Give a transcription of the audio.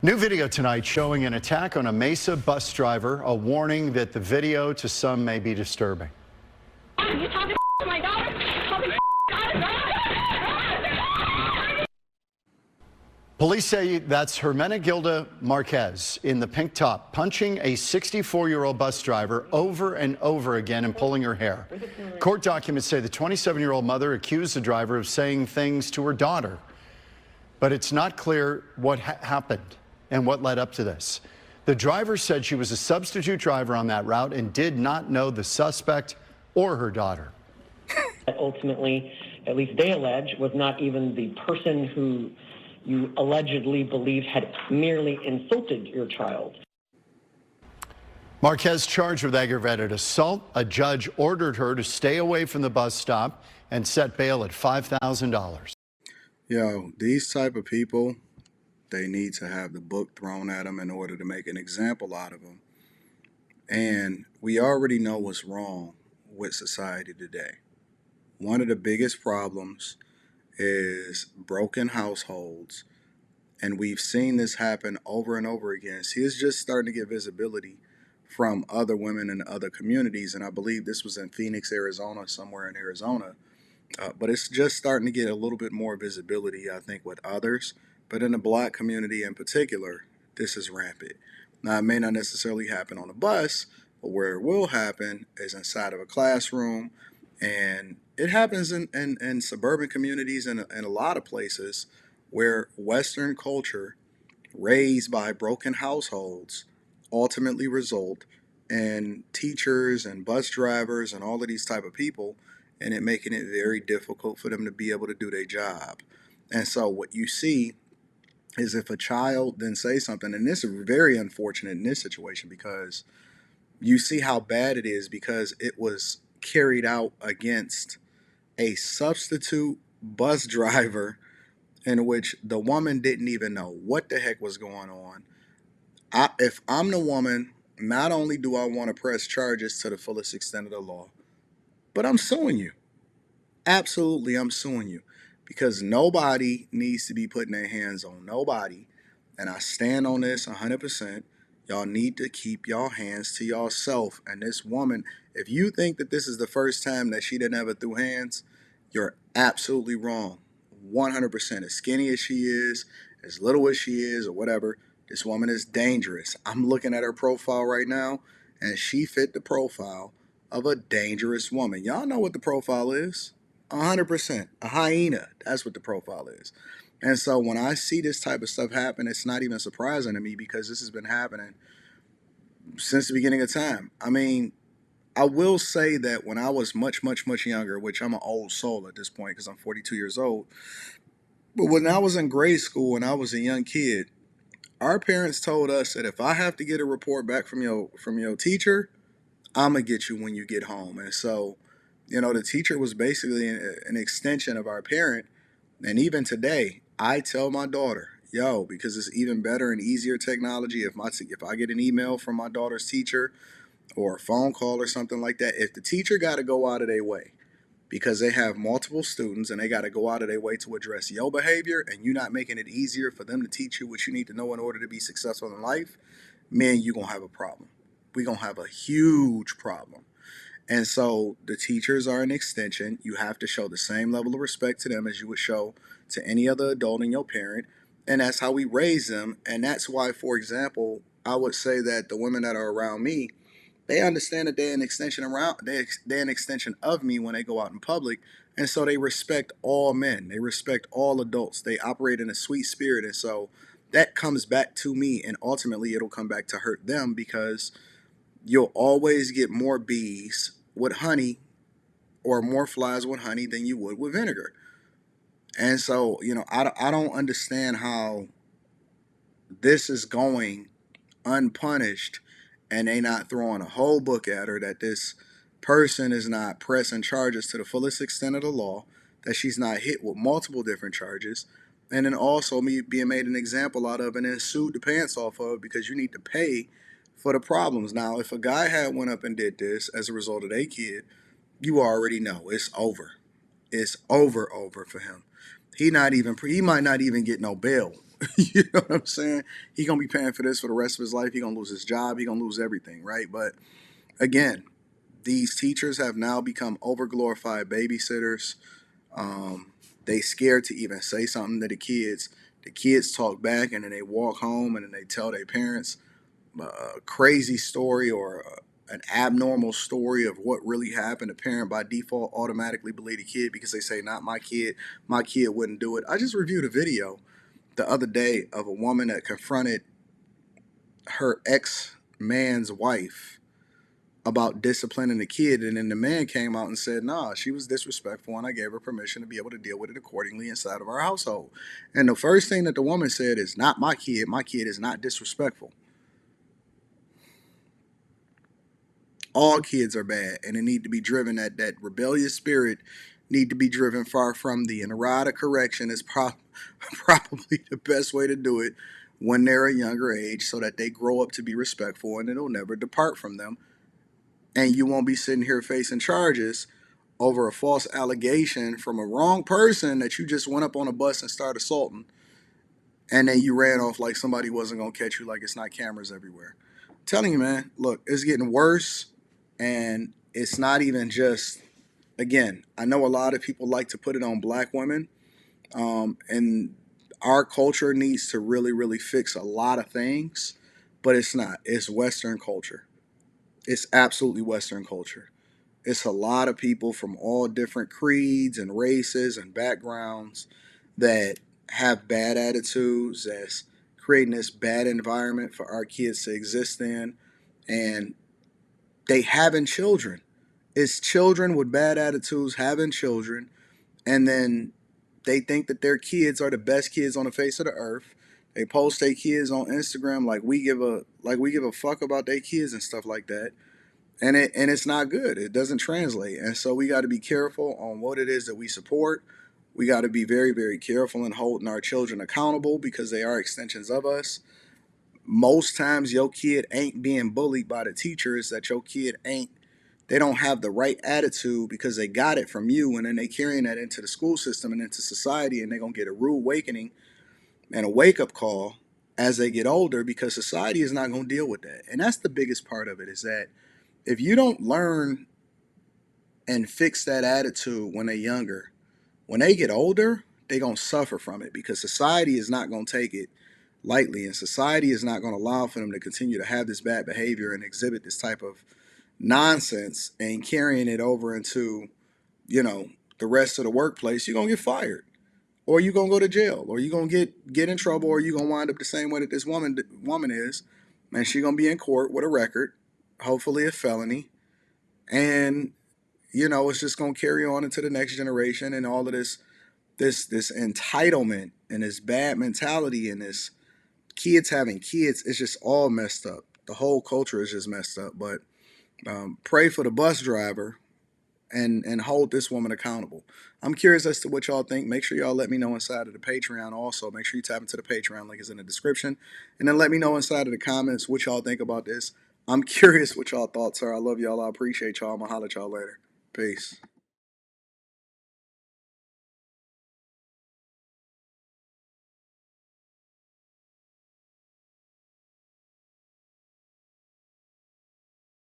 New video tonight showing an attack on a Mesa bus driver, a warning that the video to some may be disturbing. You talking to my daughter? Police say that's Hermenegilda Marquez in the pink top, punching a 64-year-old bus driver over and over again and pulling her hair. Court documents say the 27-year-old mother accused the driver of saying things to her daughter, but it's not clear what happened and what led up to this. The driver said she was a substitute driver on that route and did not know the suspect or her daughter. Ultimately, at least they allege, was not even the person who you allegedly believe had merely insulted your child. Marquez charged with aggravated assault. A judge ordered her to stay away from the bus stop and set bail at $5,000. Yo, these type of people, they need to have the book thrown at them in order to make an example out of them. And we already know what's wrong with society today. One of the biggest problems is broken households. And we've seen this happen over and over again. See, it's just starting to get visibility from other women in other communities. And I believe this was in Phoenix, Arizona, somewhere in Arizona. But it's just starting to get a little bit more visibility, I think, with others. But in the Black community in particular, this is rampant. Now, it may not necessarily happen on a bus, but where it will happen is inside of a classroom. And it happens in suburban communities and in a lot of places where Western culture, raised by broken households, ultimately result in teachers and bus drivers and all of these type of people, and it making it very difficult for them to be able to do their job. And so what you see is if a child then says something, and this is very unfortunate in this situation because you see how bad it is because it was carried out against a substitute bus driver in which the woman didn't even know what the heck was going on. If I'm the woman, not only do I want to press charges to the fullest extent of the law, but I'm suing you. Absolutely, I'm suing you. Because nobody needs to be putting their hands on nobody. And I stand on this 100%. Y'all need to keep y'all hands to yourself. And this woman, if you think that this is the first time that she didn't ever threw hands, you're absolutely wrong. 100%. As skinny as she is, as little as she is, or whatever, this woman is dangerous. I'm looking at her profile right now, and she fit the profile of a dangerous woman. Y'all know what the profile is. 100%. A hyena. That's what the profile is. And so when I see this type of stuff happen, it's not even surprising to me because this has been happening since the beginning of time. I mean, I will say that when I was much younger, which I'm an old soul at this point because I'm 42 years old, but when I was in grade school and I was a young kid, our parents told us that if I have to get a report back from your teacher, I'm going to get you when you get home. And so, you know, the teacher was basically an extension of our parent. And even today, I tell my daughter, yo, because it's even better and easier technology. If I get an email from my daughter's teacher or a phone call or something like that, if the teacher got to go out of their way because they have multiple students and they got to go out of their way to address your behavior and you're not making it easier for them to teach you what you need to know in order to be successful in life, man, you're going to have a problem. We're going to have a huge problem. And so the teachers are an extension. You have to show the same level of respect to them as you would show to any other adult and your parent. And that's how we raise them. And that's why, for example, I would say that the women that are around me, they understand that they're an extension they're an extension of me when they go out in public. And so they respect all men. They respect all adults. They operate in a sweet spirit. And so that comes back to me, and ultimately it'll come back to hurt them because you'll always get more bees with honey or more flies with honey than you would with vinegar. And so, you know, I don't understand how this is going unpunished and they not throwing a whole book at her, that this person is not pressing charges to the fullest extent of the law, that she's not hit with multiple different charges, and then also me being made an example out of and then sued the pants off of because you need to pay for the problems. Now, if a guy had went up and did this as a result of a kid, you already know it's over. It's over for him. He might not even get no bail You know what I'm saying? He gonna be paying for this for the rest of his life. He gonna lose his job. He gonna lose everything, right? But again, these teachers have now become overglorified babysitters. They scared to even say something to the kids. The kids talk back, and then they walk home, and then they tell their parents a crazy story or an abnormal story of what really happened. The parent by default automatically believe the kid because they say, "Not my kid. My kid wouldn't do it." I just reviewed a video the other day of a woman that confronted her ex man's wife about disciplining the kid, and then the man came out and said, "Nah, she was disrespectful, and I gave her permission to be able to deal with it accordingly inside of our household." And the first thing that the woman said is, "Not my kid. My kid is not disrespectful." All kids are bad, and they need to be driven. That rebellious spirit need to be driven far from thee. And a rod of correction is probably the best way to do it when they're a younger age, so that they grow up to be respectful and it'll never depart from them. And you won't be sitting here facing charges over a false allegation from a wrong person that you just went up on a bus and started assaulting, and then you ran off like somebody wasn't gonna catch you, like it's not cameras everywhere. I'm telling you, man, look, it's getting worse, and it's not even just. Again, I know a lot of people like to put it on black women, and our culture needs to really, really fix a lot of things, but it's not. It's Western culture. It's absolutely Western culture. It's a lot of people from all different creeds and races and backgrounds that have bad attitudes, that's creating this bad environment for our kids to exist in, and they having children. It's children with bad attitudes having children, and then they think that their kids are the best kids on the face of the earth. They post their kids on Instagram like we give a fuck about their kids and stuff like that. And it's not good. It doesn't translate. And so we got to be careful on what it is that we support. We got to be very, very careful in holding our children accountable because they are extensions of us. Most times your kid ain't being bullied by the teachers, that your kid ain't, they don't have the right attitude because they got it from you, and then they carrying that into the school system and into society, and they're going to get a rude awakening and a wake-up call as they get older, because society is not going to deal with that. And that's the biggest part of it, is that if you don't learn and fix that attitude when they're younger, when they get older, they're going to suffer from it, because society is not going to take it lightly, and society is not going to allow for them to continue to have this bad behavior and exhibit this type of nonsense and carrying it over into, you know, the rest of the workplace. You're going to get fired, or you're going to go to jail, or you're going to get in trouble, or you're going to wind up the same way that this woman is, and she's going to be in court with a record, hopefully a felony, and it's just going to carry on into the next generation, and all of this entitlement and this bad mentality and this kids having kids. It's just all messed up. The whole culture is just messed up. But pray for the bus driver and hold this woman accountable. I'm curious as to what y'all think. Make sure y'all let me know inside of the Patreon. Also, make sure you tap into the Patreon. Link is in the description. And then let me know inside of the comments what y'all think about this. I'm curious what y'all thoughts are. I love y'all. I appreciate y'all. I'm going to holler at y'all later. Peace.